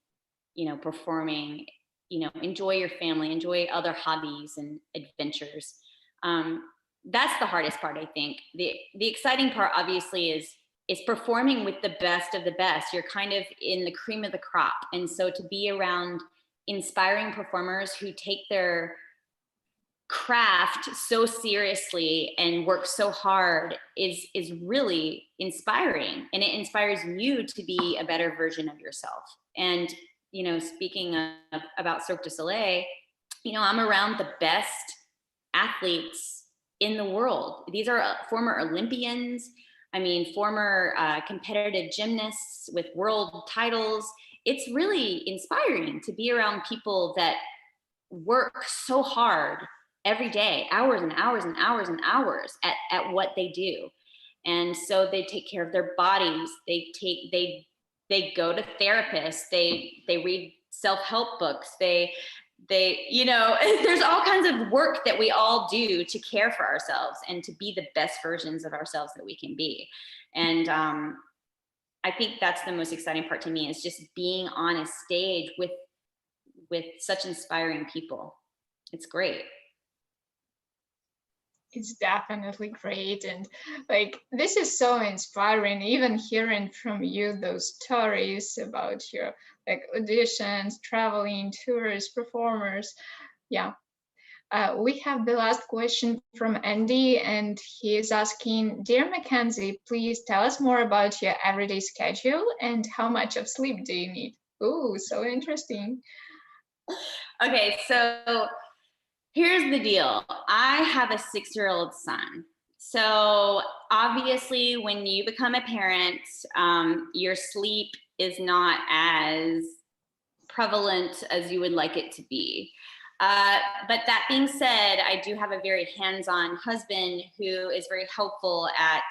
you know, performing. You know, enjoy your family, enjoy other hobbies and adventures. That's the hardest part, I think. The exciting part, obviously, is performing with the best of the best. You're kind of in the cream of the crop. And so to be around inspiring performers who take their craft so seriously and work so hard is really inspiring. And it inspires you to be a better version of yourself. And, you know, speaking about Cirque du Soleil, you know, I'm around the best athletes in the world. These are former Olympians. I mean, former competitive gymnasts with world titles. It's really inspiring to be around people that work so hard every day, hours and hours and hours and hours at what they do. And so they take care of their bodies. They go to therapists. They read self-help books. They you know, there's all kinds of work that we all do to care for ourselves and to be the best versions of ourselves that we can be. And I think that's the most exciting part to me, is just being on a stage with such inspiring people. It's great. It's definitely great. And like, this is so inspiring, even hearing from you those stories about your like auditions, traveling, tours, performers. Yeah. We have the last question from Andy, and he is asking, Dear Mackenzie, please tell us more about your everyday schedule and how much of sleep do you need? Ooh, so interesting. Okay, so here's the deal. I have a 6-year-old son. So obviously when you become a parent, your sleep is not as prevalent as you would like it to be. But that being said, I do have a very hands-on husband who is very helpful at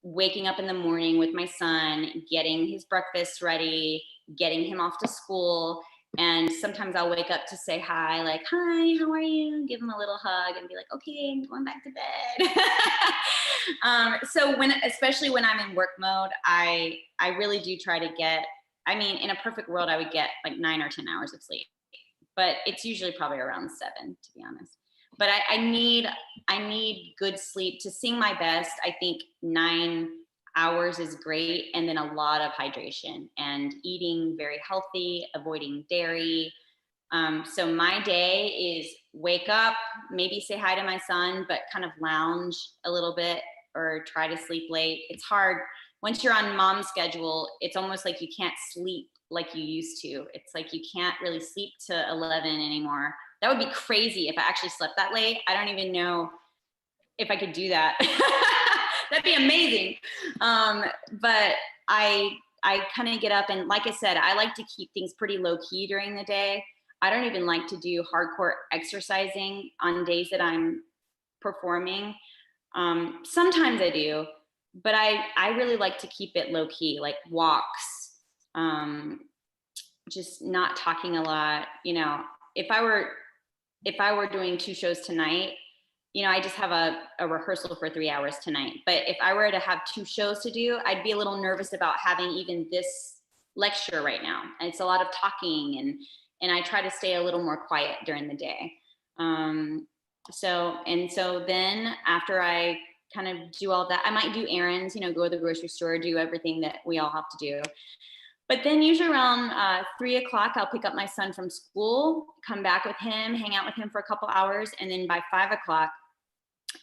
waking up in the morning with my son, getting his breakfast ready, getting him off to school, And sometimes I'll wake up to say hi, like, hi, how are you? Give them a little hug and be like, okay, I'm going back to bed. So especially when I'm in work mode, I really do try to get, I mean, in a perfect world, I would get like 9 or 10 hours of sleep, but it's usually probably around 7, to be honest. But I need good sleep to sing my best. I think 9 hours is great, and then a lot of hydration and eating very healthy, avoiding dairy. So my day is wake up, maybe say hi to my son, but kind of lounge a little bit or try to sleep late. It's hard. Once you're on mom's schedule, it's almost like you can't sleep like you used to. It's like you can't really sleep to 11 anymore. That would be crazy if I actually slept that late. I don't even know if I could do that. That'd be amazing. But I kind of get up, and like I said, I like to keep things pretty low key during the day. I don't even like to do hardcore exercising on days that I'm performing. Sometimes I do, but I really like to keep it low key, like walks, just not talking a lot. You know, if I were doing 2 shows tonight, you know, I just have a rehearsal for 3 hours tonight. But if I were to have 2 shows to do, I'd be a little nervous about having even this lecture right now. And it's a lot of talking, and I try to stay a little more quiet during the day. So then after I kind of do all that, I might do errands, you know, go to the grocery store, do everything that we all have to do. But then usually around 3 o'clock, I'll pick up my son from school, come back with him, hang out with him for a couple hours. And then by 5 o'clock,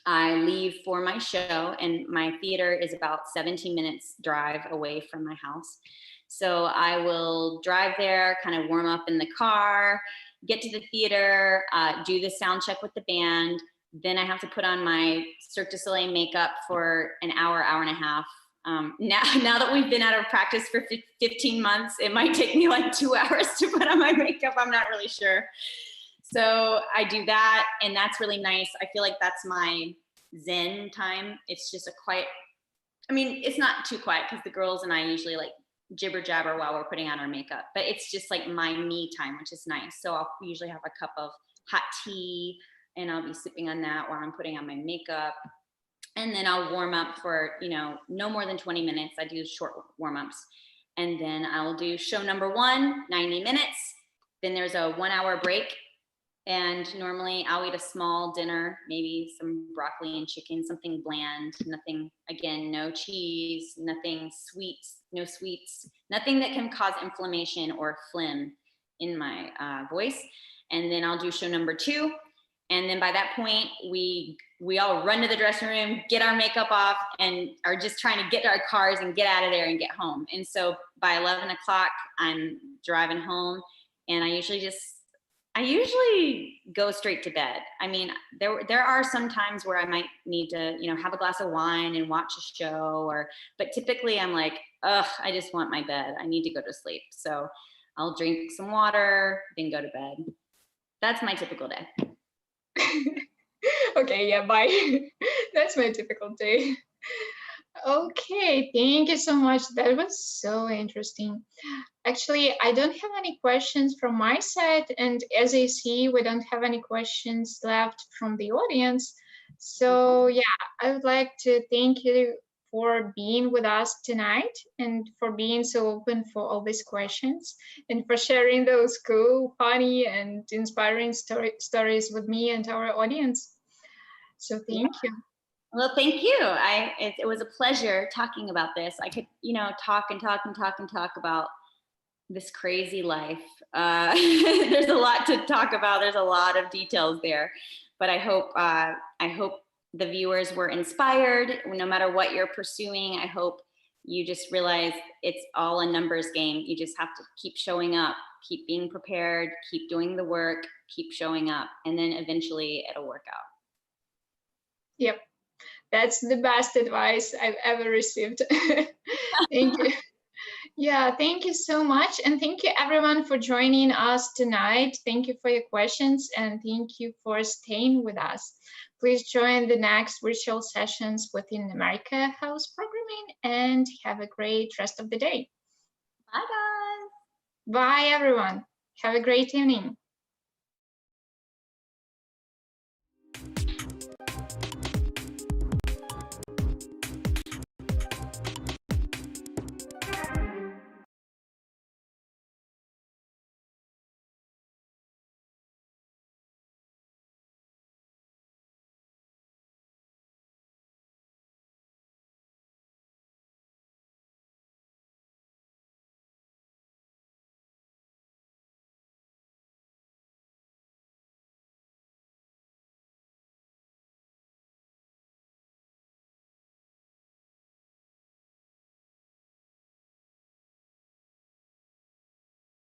I leave for my show, and my theater is about 17 minutes drive away from my house. So I will drive there, kind of warm up in the car, get to the theater, do the sound check with the band. Then I have to put on my Cirque du Soleil makeup for an hour, hour and a half. Now that we've been out of practice for 15 months, it might take me like 2 hours to put on my makeup. I'm not really sure. So I do that, and that's really nice. I feel like that's my Zen time. It's just a quiet, I mean, it's not too quiet because the girls and I usually like jibber jabber while we're putting on our makeup, but it's just like my me time, which is nice. So I'll usually have a cup of hot tea, and I'll be sipping on that while I'm putting on my makeup. And then I'll warm up for, you know, no more than 20 minutes. I do short warm-ups. And then I'll do show number 1, 90 minutes. Then there's a 1 hour break. And normally I'll eat a small dinner, maybe some broccoli and chicken, something bland, nothing, again, no cheese, nothing sweets, no sweets, nothing that can cause inflammation or phlegm in my voice. And then I'll do show number 2. And then by that point, we all run to the dressing room, get our makeup off, and are just trying to get to our cars and get out of there and get home. And so by 11 o'clock, I'm driving home, and I usually go straight to bed. I mean, there are some times where I might need to, you know, have a glass of wine and watch a show, but typically I'm like, ugh, I just want my bed. I need to go to sleep. So I'll drink some water, then go to bed. That's my typical day. Okay, yeah, bye. That's my typical day. Okay, thank you so much. That was so interesting. Actually, I don't have any questions from my side, and as I see, we don't have any questions left from the audience. So yeah, I would like to thank you for being with us tonight and for being so open for all these questions and for sharing those cool, funny, and inspiring stories with me and our audience. So thank you. Well, thank you. It was a pleasure talking about this. I could, you know, talk about this crazy life. There's a lot to talk about. There's a lot of details there, but I hope the viewers were inspired. No matter what you're pursuing, I hope you just realize it's all a numbers game. You just have to keep showing up, keep being prepared, keep doing the work, keep showing up, and then eventually it'll work out. Yep, that's the best advice I've ever received. Thank you. Yeah, thank you so much. And thank you everyone for joining us tonight. Thank you for your questions, and thank you for staying with us. Please join the next virtual sessions within America House programming, and have a great rest of the day. Bye, guys. Bye, everyone. Have a great evening.